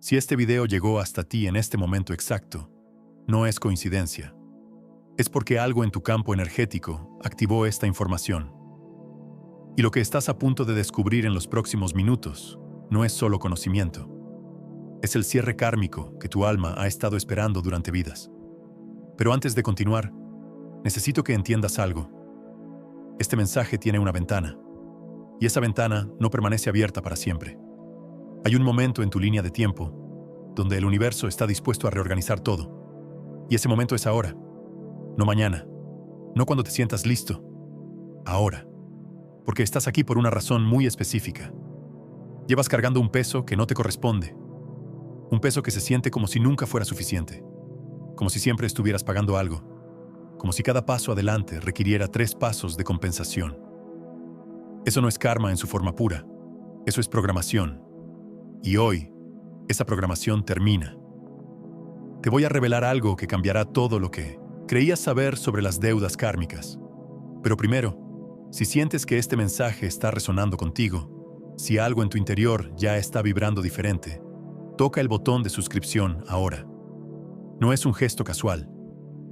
Si este video llegó hasta ti en este momento exacto, no es coincidencia. Es porque algo en tu campo energético activó esta información. Y lo que estás a punto de descubrir en los próximos minutos no es solo conocimiento. Es el cierre kármico que tu alma ha estado esperando durante vidas. Pero antes de continuar, necesito que entiendas algo. Este mensaje tiene una ventana, y esa ventana no permanece abierta para siempre. Hay un momento en tu línea de tiempo donde el universo está dispuesto a reorganizar todo. Y ese momento es ahora, no mañana, no cuando te sientas listo, ahora. Porque estás aquí por una razón muy específica. Llevas cargando un peso que no te corresponde. Un peso que se siente como si nunca fuera suficiente. Como si siempre estuvieras pagando algo. Como si cada paso adelante requiriera 3 pasos de compensación. Eso no es karma en su forma pura. Eso es programación. Y hoy, esa programación termina. Te voy a revelar algo que cambiará todo lo que creías saber sobre las deudas kármicas. Pero primero, si sientes que este mensaje está resonando contigo, si algo en tu interior ya está vibrando diferente, toca el botón de suscripción ahora. No es un gesto casual,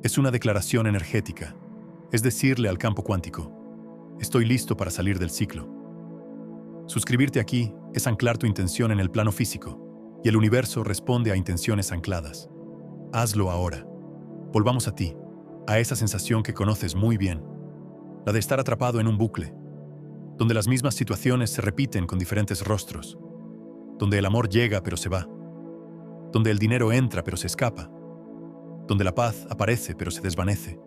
es una declaración energética. Es decirle al campo cuántico, estoy listo para salir del ciclo. Suscribirte aquí es anclar tu intención en el plano físico, y el universo responde a intenciones ancladas. Hazlo ahora. Volvamos a ti, a esa sensación que conoces muy bien. La de estar atrapado en un bucle, donde las mismas situaciones se repiten con diferentes rostros, donde el amor llega pero se va, donde el dinero entra pero se escapa, donde la paz aparece pero se desvanece,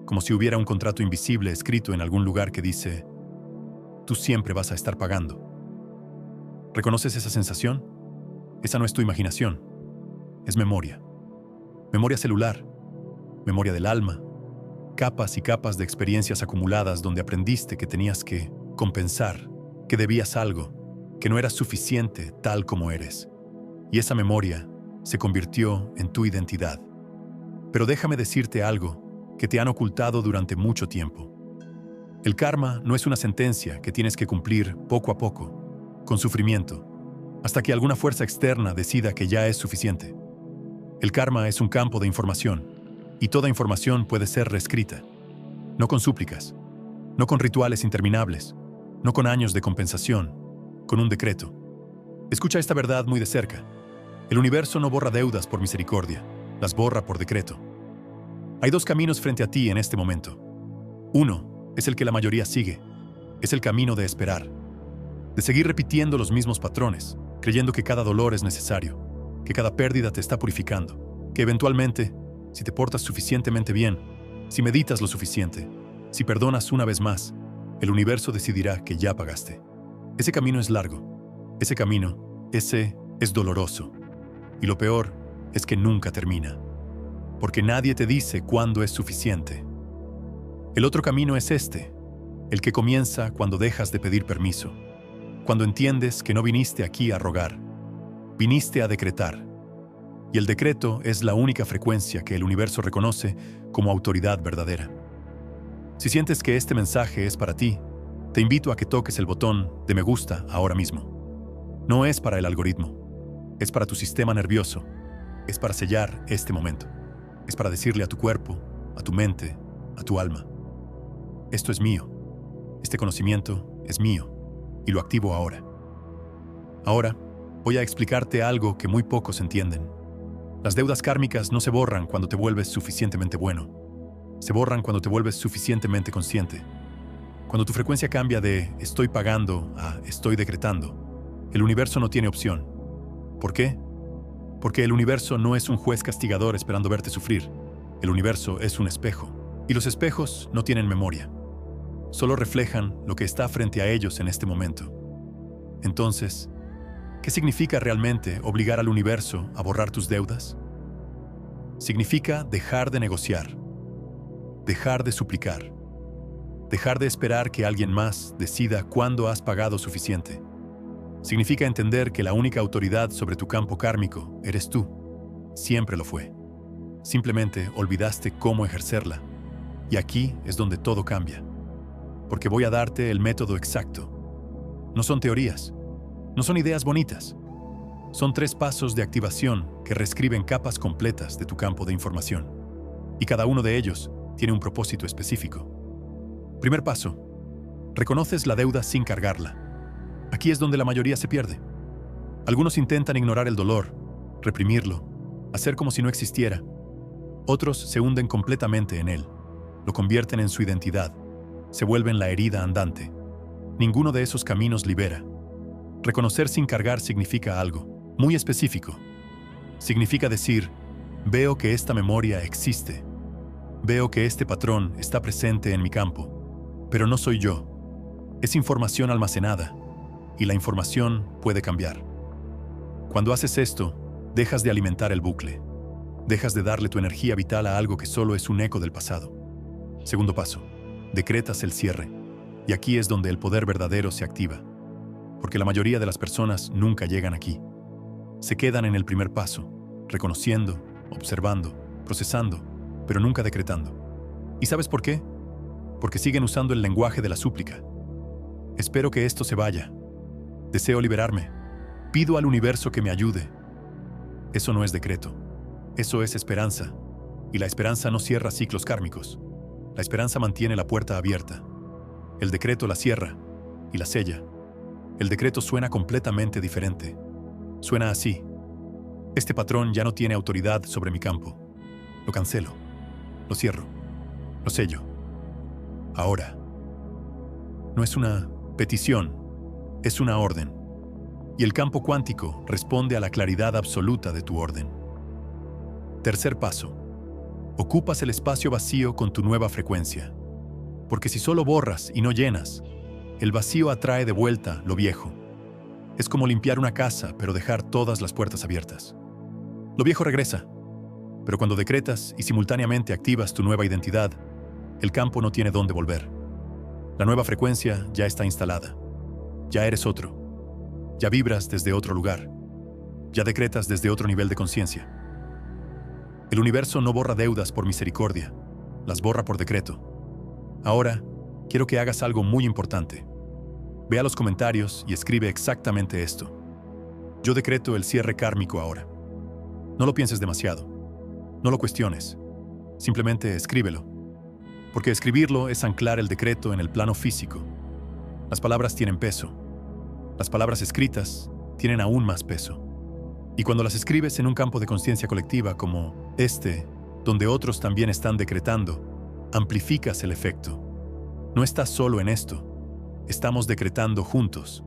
como si hubiera un contrato invisible escrito en algún lugar que dice, tú siempre vas a estar pagando. ¿Reconoces esa sensación? Esa no es tu imaginación, es memoria. Memoria celular, memoria del alma, capas y capas de experiencias acumuladas donde aprendiste que tenías que compensar, que debías algo, que no eras suficiente tal como eres. Y esa memoria se convirtió en tu identidad. Pero déjame decirte algo que te han ocultado durante mucho tiempo. El karma no es una sentencia que tienes que cumplir poco a poco, con sufrimiento, hasta que alguna fuerza externa decida que ya es suficiente. El karma es un campo de información. Y toda información puede ser reescrita. No con súplicas, no con rituales interminables, no con años de compensación, con un decreto. Escucha esta verdad muy de cerca. El universo no borra deudas por misericordia, las borra por decreto. Hay 2 caminos frente a ti en este momento. Uno es el que la mayoría sigue. Es el camino de esperar. De seguir repitiendo los mismos patrones, creyendo que cada dolor es necesario, que cada pérdida te está purificando, que eventualmente, si te portas suficientemente bien, si meditas lo suficiente, si perdonas una vez más, el universo decidirá que ya pagaste. Ese camino es largo. Ese es doloroso. Y lo peor es que nunca termina. Porque nadie te dice cuándo es suficiente. El otro camino es este, el que comienza cuando dejas de pedir permiso. Cuando entiendes que no viniste aquí a rogar, viniste a decretar. Y el decreto es la única frecuencia que el universo reconoce como autoridad verdadera. Si sientes que este mensaje es para ti, te invito a que toques el botón de me gusta ahora mismo. No es para el algoritmo, es para tu sistema nervioso, es para sellar este momento, es para decirle a tu cuerpo, a tu mente, a tu alma, esto es mío, este conocimiento es mío, y lo activo ahora. Ahora, voy a explicarte algo que muy pocos entienden. Las deudas kármicas no se borran cuando te vuelves suficientemente bueno. Se borran cuando te vuelves suficientemente consciente. Cuando tu frecuencia cambia de estoy pagando a estoy decretando, el universo no tiene opción. ¿Por qué? Porque el universo no es un juez castigador esperando verte sufrir. El universo es un espejo. Y los espejos no tienen memoria. Solo reflejan lo que está frente a ellos en este momento. Entonces, ¿qué significa realmente obligar al universo a borrar tus deudas? Significa dejar de negociar, dejar de suplicar, dejar de esperar que alguien más decida cuándo has pagado suficiente. Significa entender que la única autoridad sobre tu campo kármico eres tú. Siempre lo fue. Simplemente olvidaste cómo ejercerla. Y aquí es donde todo cambia. Porque voy a darte el método exacto. No son teorías. No son ideas bonitas. Son 3 pasos de activación que reescriben capas completas de tu campo de información. Y cada uno de ellos tiene un propósito específico. Primer paso. Reconoces la deuda sin cargarla. Aquí es donde la mayoría se pierde. Algunos intentan ignorar el dolor, reprimirlo, hacer como si no existiera. Otros se hunden completamente en él, lo convierten en su identidad, se vuelven la herida andante. Ninguno de esos caminos libera. Reconocer sin cargar significa algo muy específico. Significa decir, veo que esta memoria existe. Veo que este patrón está presente en mi campo, pero no soy yo. Es información almacenada, y la información puede cambiar. Cuando haces esto, dejas de alimentar el bucle. Dejas de darle tu energía vital a algo que solo es un eco del pasado. Segundo paso, decretas el cierre. Y aquí es donde el poder verdadero se activa. Porque la mayoría de las personas nunca llegan aquí. Se quedan en el primer paso, reconociendo, observando, procesando, pero nunca decretando. ¿Y sabes por qué? Porque siguen usando el lenguaje de la súplica. Espero que esto se vaya. Deseo liberarme. Pido al universo que me ayude. Eso no es decreto. Eso es esperanza. Y la esperanza no cierra ciclos kármicos. La esperanza mantiene la puerta abierta. El decreto la cierra y la sella. El decreto suena completamente diferente. Suena así. Este patrón ya no tiene autoridad sobre mi campo. Lo cancelo. Lo cierro. Lo sello. Ahora. No es una petición, es una orden. Y el campo cuántico responde a la claridad absoluta de tu orden. Tercer paso. Ocupas el espacio vacío con tu nueva frecuencia. Porque si solo borras y no llenas, el vacío atrae de vuelta lo viejo. Es como limpiar una casa, pero dejar todas las puertas abiertas. Lo viejo regresa, pero cuando decretas y simultáneamente activas tu nueva identidad, el campo no tiene dónde volver. La nueva frecuencia ya está instalada. Ya eres otro. Ya vibras desde otro lugar. Ya decretas desde otro nivel de conciencia. El universo no borra deudas por misericordia, las borra por decreto. Ahora, quiero que hagas algo muy importante. Ve a los comentarios y escribe exactamente esto. Yo decreto el cierre kármico ahora. No lo pienses demasiado. No lo cuestiones. Simplemente escríbelo. Porque escribirlo es anclar el decreto en el plano físico. Las palabras tienen peso. Las palabras escritas tienen aún más peso. Y cuando las escribes en un campo de conciencia colectiva como este, donde otros también están decretando, amplificas el efecto. No estás solo en esto. Estamos decretando juntos.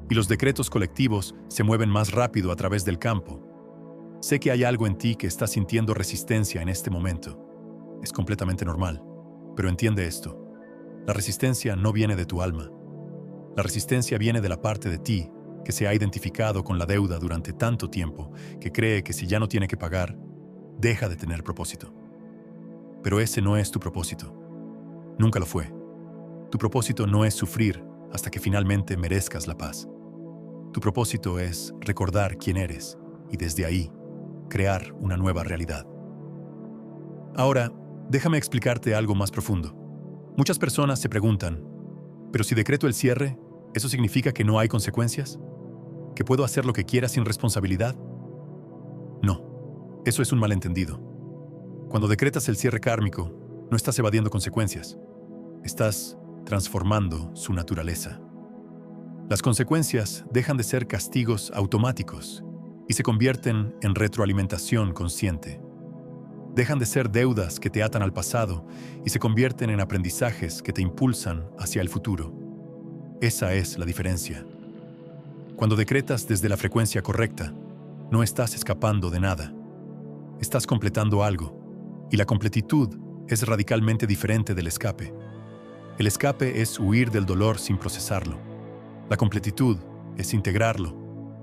Y los decretos colectivos se mueven más rápido a través del campo. Sé que hay algo en ti que está sintiendo resistencia en este momento. Es completamente normal. Pero entiende esto. La resistencia no viene de tu alma. La resistencia viene de la parte de ti que se ha identificado con la deuda durante tanto tiempo que cree que si ya no tiene que pagar, deja de tener propósito. Pero ese no es tu propósito. Nunca lo fue. Tu propósito no es sufrir hasta que finalmente merezcas la paz. Tu propósito es recordar quién eres y desde ahí crear una nueva realidad. Ahora, déjame explicarte algo más profundo. Muchas personas se preguntan, ¿pero si decreto el cierre, eso significa que no hay consecuencias? ¿Que puedo hacer lo que quiera sin responsabilidad? No, eso es un malentendido. Cuando decretas el cierre kármico, no estás evadiendo consecuencias. Estás transformando su naturaleza. Las consecuencias dejan de ser castigos automáticos y se convierten en retroalimentación consciente. Dejan de ser deudas que te atan al pasado y se convierten en aprendizajes que te impulsan hacia el futuro. Esa es la diferencia. Cuando decretas desde la frecuencia correcta, no estás escapando de nada. Estás completando algo, y la completitud es radicalmente diferente del escape. El escape es huir del dolor sin procesarlo. La completitud es integrarlo,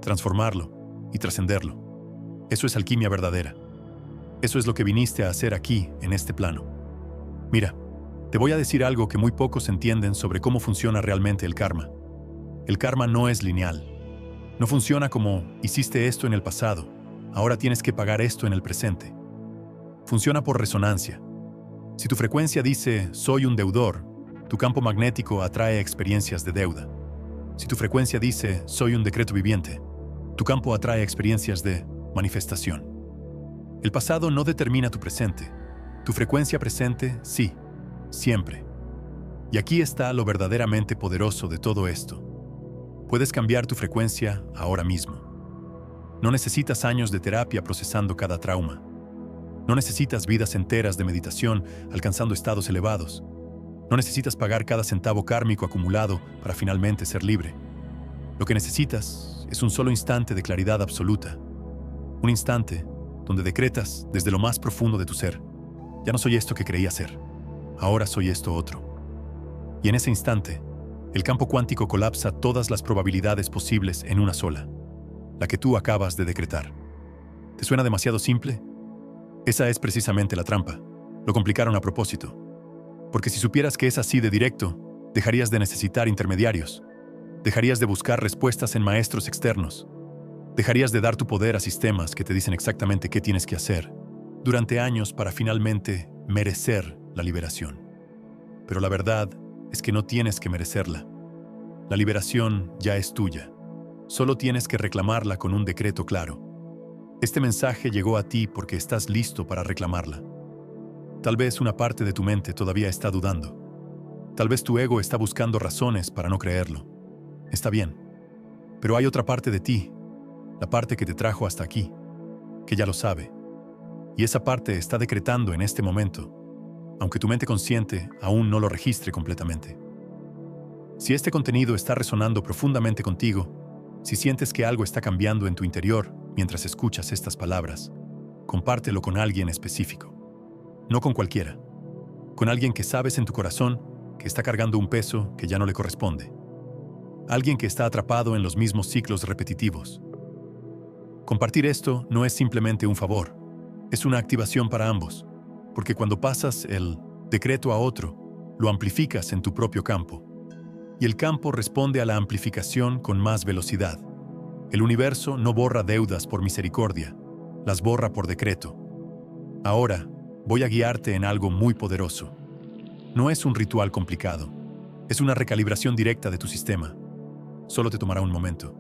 transformarlo y trascenderlo. Eso es alquimia verdadera. Eso es lo que viniste a hacer aquí, en este plano. Mira, te voy a decir algo que muy pocos entienden sobre cómo funciona realmente el karma. El karma no es lineal. No funciona como, hiciste esto en el pasado, ahora tienes que pagar esto en el presente. Funciona por resonancia. Si tu frecuencia dice, soy un deudor, tu campo magnético atrae experiencias de deuda. Si tu frecuencia dice, soy un decreto viviente, Tu campo atrae experiencias de manifestación. El pasado no determina tu presente. Tu frecuencia presente, sí, siempre. Y aquí está lo verdaderamente poderoso de todo esto. Puedes cambiar tu frecuencia ahora mismo. No necesitas años de terapia procesando cada trauma. No necesitas vidas enteras de meditación alcanzando estados elevados. No necesitas pagar cada centavo kármico acumulado para finalmente ser libre. Lo que necesitas es un solo instante de claridad absoluta. Un instante donde decretas desde lo más profundo de tu ser: ya no soy esto que creía ser, ahora soy esto otro. Y en ese instante, el campo cuántico colapsa todas las probabilidades posibles en una sola, la que tú acabas de decretar. ¿Te suena demasiado simple? Esa es precisamente la trampa. Lo complicaron a propósito. Porque si supieras que es así de directo, dejarías de necesitar intermediarios. Dejarías de buscar respuestas en maestros externos. Dejarías de dar tu poder a sistemas que te dicen exactamente qué tienes que hacer durante años para finalmente merecer la liberación. Pero la verdad es que no tienes que merecerla. La liberación ya es tuya. Solo tienes que reclamarla con un decreto claro. Este mensaje llegó a ti porque estás listo para reclamarla. Tal vez una parte de tu mente todavía está dudando. Tal vez tu ego está buscando razones para no creerlo. Está bien. Pero hay otra parte de ti, la parte que te trajo hasta aquí, que ya lo sabe. Y esa parte está decretando en este momento, aunque tu mente consciente aún no lo registre completamente. Si este contenido está resonando profundamente contigo, si sientes que algo está cambiando en tu interior mientras escuchas estas palabras, compártelo con alguien específico. No con cualquiera. Con alguien que sabes en tu corazón que está cargando un peso que ya no le corresponde. Alguien que está atrapado en los mismos ciclos repetitivos. Compartir esto no es simplemente un favor, es una activación para ambos, porque cuando pasas el decreto a otro, lo amplificas en tu propio campo. Y el campo responde a la amplificación con más velocidad. El universo no borra deudas por misericordia, las borra por decreto. Ahora, voy a guiarte en algo muy poderoso. No es un ritual complicado, es una recalibración directa de tu sistema. Solo te tomará un momento.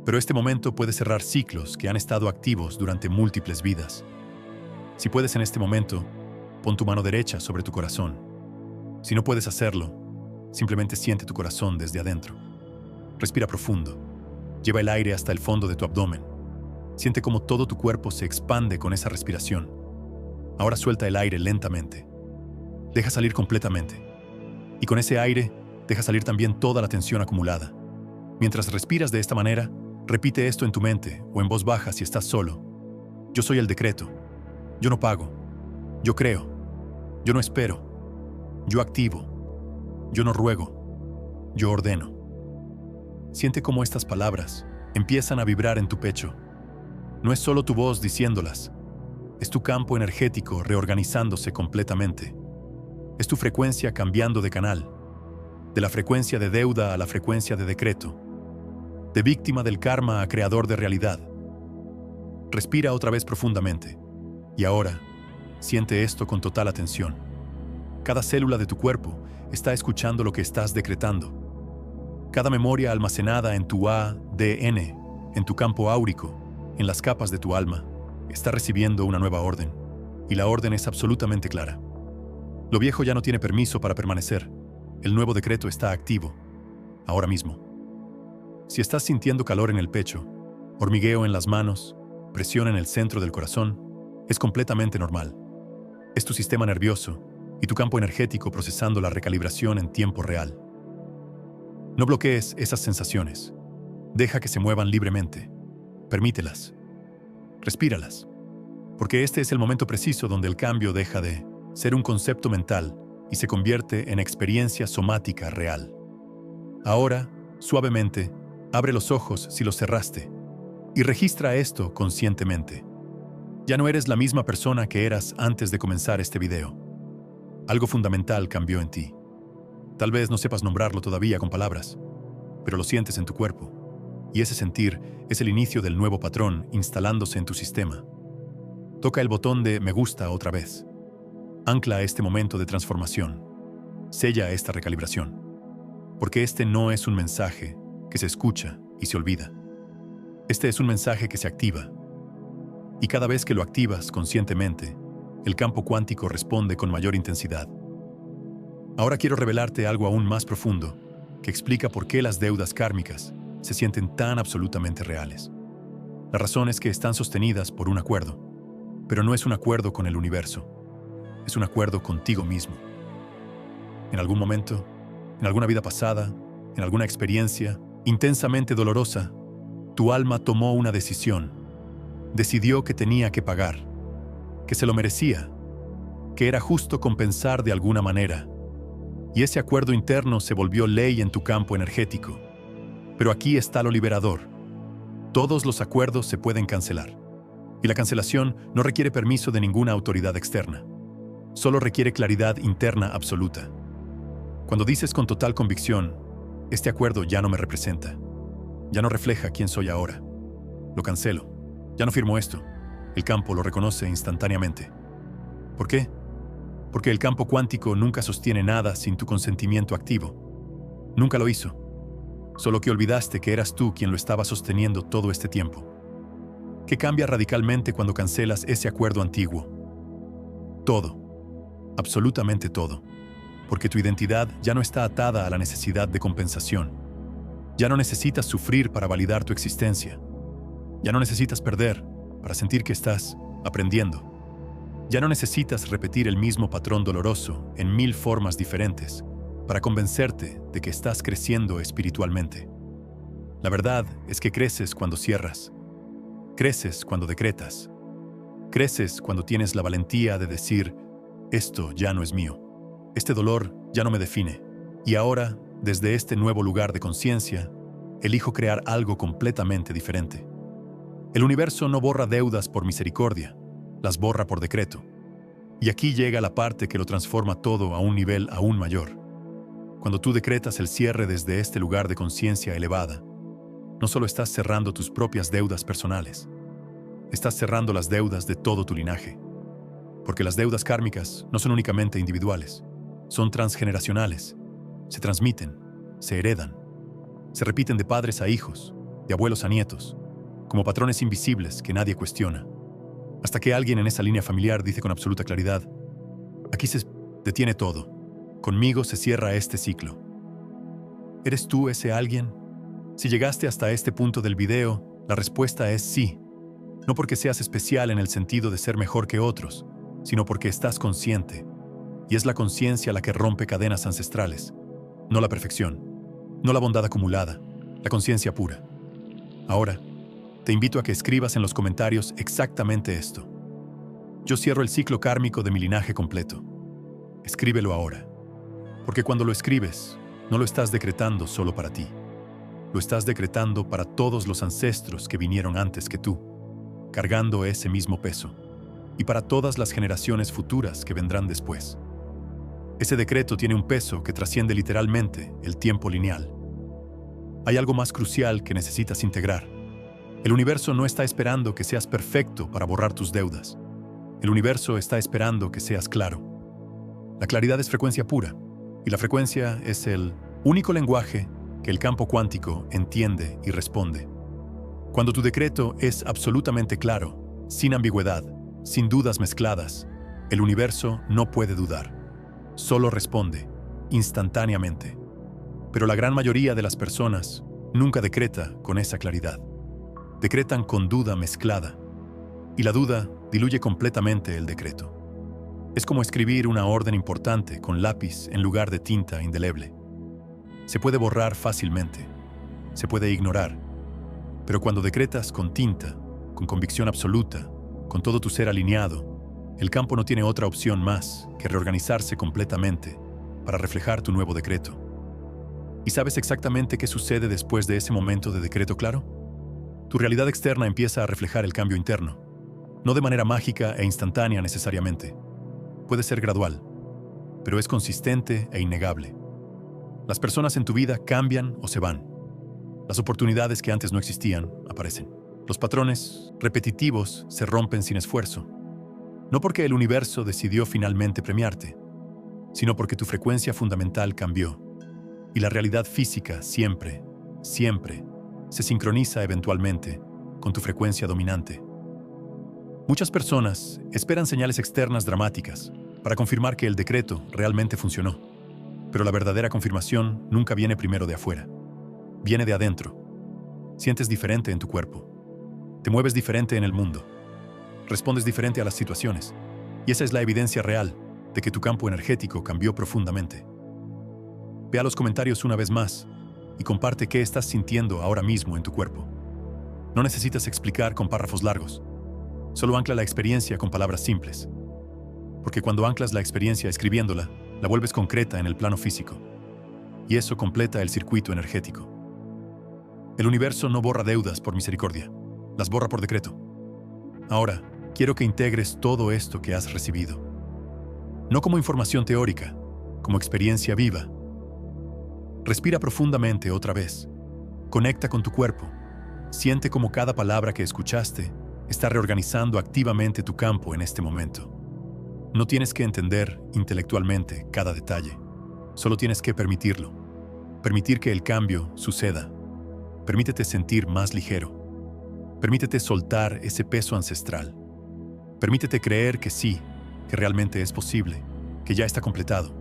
Pero este momento puede cerrar ciclos que han estado activos durante múltiples vidas. Si puedes en este momento, pon tu mano derecha sobre tu corazón. Si no puedes hacerlo, simplemente siente tu corazón desde adentro. Respira profundo. Lleva el aire hasta el fondo de tu abdomen. Siente cómo todo tu cuerpo se expande con esa respiración. Ahora suelta el aire lentamente. Deja salir completamente. Y con ese aire, deja salir también toda la tensión acumulada. Mientras respiras de esta manera, repite esto en tu mente o en voz baja si estás solo. Yo soy el decreto. Yo no pago. Yo creo. Yo no espero. Yo activo. Yo no ruego. Yo ordeno. Siente cómo estas palabras empiezan a vibrar en tu pecho. No es solo tu voz diciéndolas. Es tu campo energético reorganizándose completamente. Es tu frecuencia cambiando de canal. De la frecuencia de deuda a la frecuencia de decreto. De víctima del karma a creador de realidad. Respira otra vez profundamente. Y ahora, siente esto con total atención. Cada célula de tu cuerpo está escuchando lo que estás decretando. Cada memoria almacenada en tu ADN, en tu campo áurico, en las capas de tu alma, está recibiendo una nueva orden. Y la orden es absolutamente clara. Lo viejo ya no tiene permiso para permanecer. El nuevo decreto está activo. Ahora mismo. Si estás sintiendo calor en el pecho, hormigueo en las manos, presión en el centro del corazón, es completamente normal. Es tu sistema nervioso y tu campo energético procesando la recalibración en tiempo real. No bloquees esas sensaciones. Deja que se muevan libremente. Permítelas. Respíralas. Porque este es el momento preciso donde el cambio deja de ser un concepto mental y se convierte en experiencia somática real. Ahora, suavemente, abre los ojos si los cerraste y registra esto conscientemente. Ya no eres la misma persona que eras antes de comenzar este video. Algo fundamental cambió en ti. Tal vez no sepas nombrarlo todavía con palabras, pero lo sientes en tu cuerpo. Y ese sentir es el inicio del nuevo patrón instalándose en tu sistema. Toca el botón de me gusta otra vez. Ancla este momento de transformación. Sella esta recalibración. Porque este no es un mensaje que se escucha y se olvida. Este es un mensaje que se activa. Y cada vez que lo activas conscientemente, el campo cuántico responde con mayor intensidad. Ahora quiero revelarte algo aún más profundo, que explica por qué las deudas kármicas se sienten tan absolutamente reales. La razón es que están sostenidas por un acuerdo, pero no es un acuerdo con el universo, es un acuerdo contigo mismo. En algún momento, en alguna vida pasada, en alguna experiencia intensamente dolorosa, tu alma tomó una decisión. Decidió que tenía que pagar, que se lo merecía, que era justo compensar de alguna manera. Y ese acuerdo interno se volvió ley en tu campo energético. Pero aquí está lo liberador. Todos los acuerdos se pueden cancelar. Y la cancelación no requiere permiso de ninguna autoridad externa. Solo requiere claridad interna absoluta. Cuando dices con total convicción, este acuerdo ya no me representa, ya no refleja quién soy ahora, lo cancelo, ya no firmo esto, el campo lo reconoce instantáneamente. ¿Por qué? Porque el campo cuántico nunca sostiene nada sin tu consentimiento activo. Nunca lo hizo. Solo que olvidaste que eras tú quien lo estaba sosteniendo todo este tiempo. ¿Qué cambia radicalmente cuando cancelas ese acuerdo antiguo? Todo. Absolutamente todo. Porque tu identidad ya no está atada a la necesidad de compensación. Ya no necesitas sufrir para validar tu existencia. Ya no necesitas perder para sentir que estás aprendiendo. Ya no necesitas repetir el mismo patrón doloroso en 1000 formas diferentes para convencerte de que estás creciendo espiritualmente. La verdad es que creces cuando cierras. Creces cuando decretas. Creces cuando tienes la valentía de decir, esto ya no es mío. Este dolor ya no me define. Y ahora, desde este nuevo lugar de conciencia, elijo crear algo completamente diferente. El universo no borra deudas por misericordia, las borra por decreto. Y aquí llega la parte que lo transforma todo a un nivel aún mayor. Cuando tú decretas el cierre desde este lugar de conciencia elevada, no solo estás cerrando tus propias deudas personales, estás cerrando las deudas de todo tu linaje. Porque las deudas kármicas no son únicamente individuales, son transgeneracionales, se transmiten, se heredan, se repiten de padres a hijos, de abuelos a nietos, como patrones invisibles que nadie cuestiona. Hasta que alguien en esa línea familiar dice con absoluta claridad, aquí se detiene todo, conmigo se cierra este ciclo. ¿Eres tú ese alguien? Si llegaste hasta este punto del video, la respuesta es sí. No porque seas especial en el sentido de ser mejor que otros, sino porque estás consciente. Y es la conciencia la que rompe cadenas ancestrales, no la perfección, no la bondad acumulada, la conciencia pura. Ahora, te invito a que escribas en los comentarios exactamente esto. Yo cierro el ciclo kármico de mi linaje completo. Escríbelo ahora. Porque cuando lo escribes, no lo estás decretando solo para ti. Lo estás decretando para todos los ancestros que vinieron antes que tú, cargando ese mismo peso, y para todas las generaciones futuras que vendrán después. Ese decreto tiene un peso que trasciende literalmente el tiempo lineal. Hay algo más crucial que necesitas integrar. El universo no está esperando que seas perfecto para borrar tus deudas. El universo está esperando que seas claro. La claridad es frecuencia pura, y la frecuencia es el único lenguaje que el campo cuántico entiende y responde. Cuando tu decreto es absolutamente claro, sin ambigüedad, sin dudas mezcladas, el universo no puede dudar. Solo responde, instantáneamente. Pero la gran mayoría de las personas nunca decreta con esa claridad. Decretan con duda mezclada, y la duda diluye completamente el decreto. Es como escribir una orden importante con lápiz en lugar de tinta indeleble. Se puede borrar fácilmente, se puede ignorar, pero cuando decretas con tinta, con convicción absoluta, con todo tu ser alineado, el campo no tiene otra opción más que reorganizarse completamente para reflejar tu nuevo decreto. ¿Y sabes exactamente qué sucede después de ese momento de decreto claro? Tu realidad externa empieza a reflejar el cambio interno, no de manera mágica e instantánea necesariamente. Puede ser gradual, pero es consistente e innegable. Las personas en tu vida cambian o se van. Las oportunidades que antes no existían aparecen. Los patrones repetitivos se rompen sin esfuerzo. No porque el universo decidió finalmente premiarte, sino porque tu frecuencia fundamental cambió. Y la realidad física siempre, siempre, se sincroniza eventualmente con tu frecuencia dominante. Muchas personas esperan señales externas dramáticas para confirmar que el decreto realmente funcionó, pero la verdadera confirmación nunca viene primero de afuera. Viene de adentro. Sientes diferente en tu cuerpo. Te mueves diferente en el mundo. Respondes diferente a las situaciones. Y esa es la evidencia real de que tu campo energético cambió profundamente. Ve a los comentarios una vez más y comparte qué estás sintiendo ahora mismo en tu cuerpo. No necesitas explicar con párrafos largos. Solo ancla la experiencia con palabras simples. Porque cuando anclas la experiencia escribiéndola, la vuelves concreta en el plano físico. Y eso completa el circuito energético. El universo no borra deudas por misericordia. Las borra por decreto. Ahora, quiero que integres todo esto que has recibido. No como información teórica, como experiencia viva. Respira profundamente otra vez. Conecta con tu cuerpo. Siente como cada palabra que escuchaste está reorganizando activamente tu campo en este momento. No tienes que entender intelectualmente cada detalle. Solo tienes que permitirlo. Permitir que el cambio suceda. Permítete sentir más ligero. Permítete soltar ese peso ancestral. Permítete creer que sí, que realmente es posible, que ya está completado.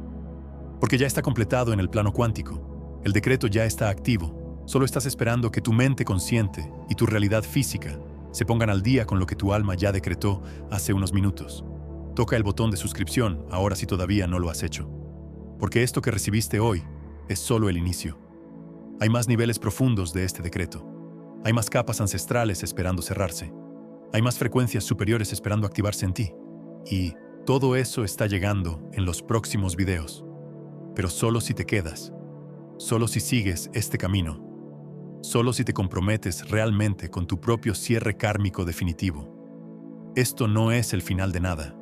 Porque ya está completado en el plano cuántico. El decreto ya está activo. Solo estás esperando que tu mente consciente y tu realidad física se pongan al día con lo que tu alma ya decretó hace unos minutos. Toca el botón de suscripción ahora si todavía no lo has hecho. Porque esto que recibiste hoy es solo el inicio. Hay más niveles profundos de este decreto. Hay más capas ancestrales esperando cerrarse. Hay más frecuencias superiores esperando activarse en ti. Y todo eso está llegando en los próximos videos. Pero solo si te quedas. Solo si sigues este camino. Solo si te comprometes realmente con tu propio cierre kármico definitivo. Esto no es el final de nada.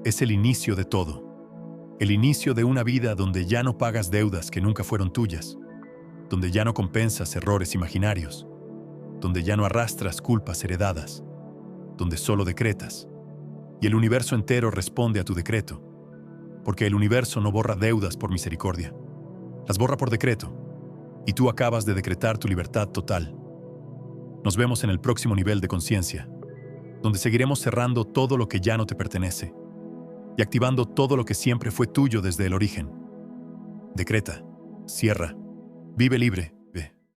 Es el inicio de todo. El inicio de una vida donde ya no pagas deudas que nunca fueron tuyas. Donde ya no compensas errores imaginarios. Donde ya no arrastras culpas heredadas. Donde solo decretas. Y el universo entero responde a tu decreto. Porque el universo no borra deudas por misericordia. Las borra por decreto. Y tú acabas de decretar tu libertad total. Nos vemos en el próximo nivel de conciencia, donde seguiremos cerrando todo lo que ya no te pertenece y activando todo lo que siempre fue tuyo desde el origen. Decreta, cierra, vive libre.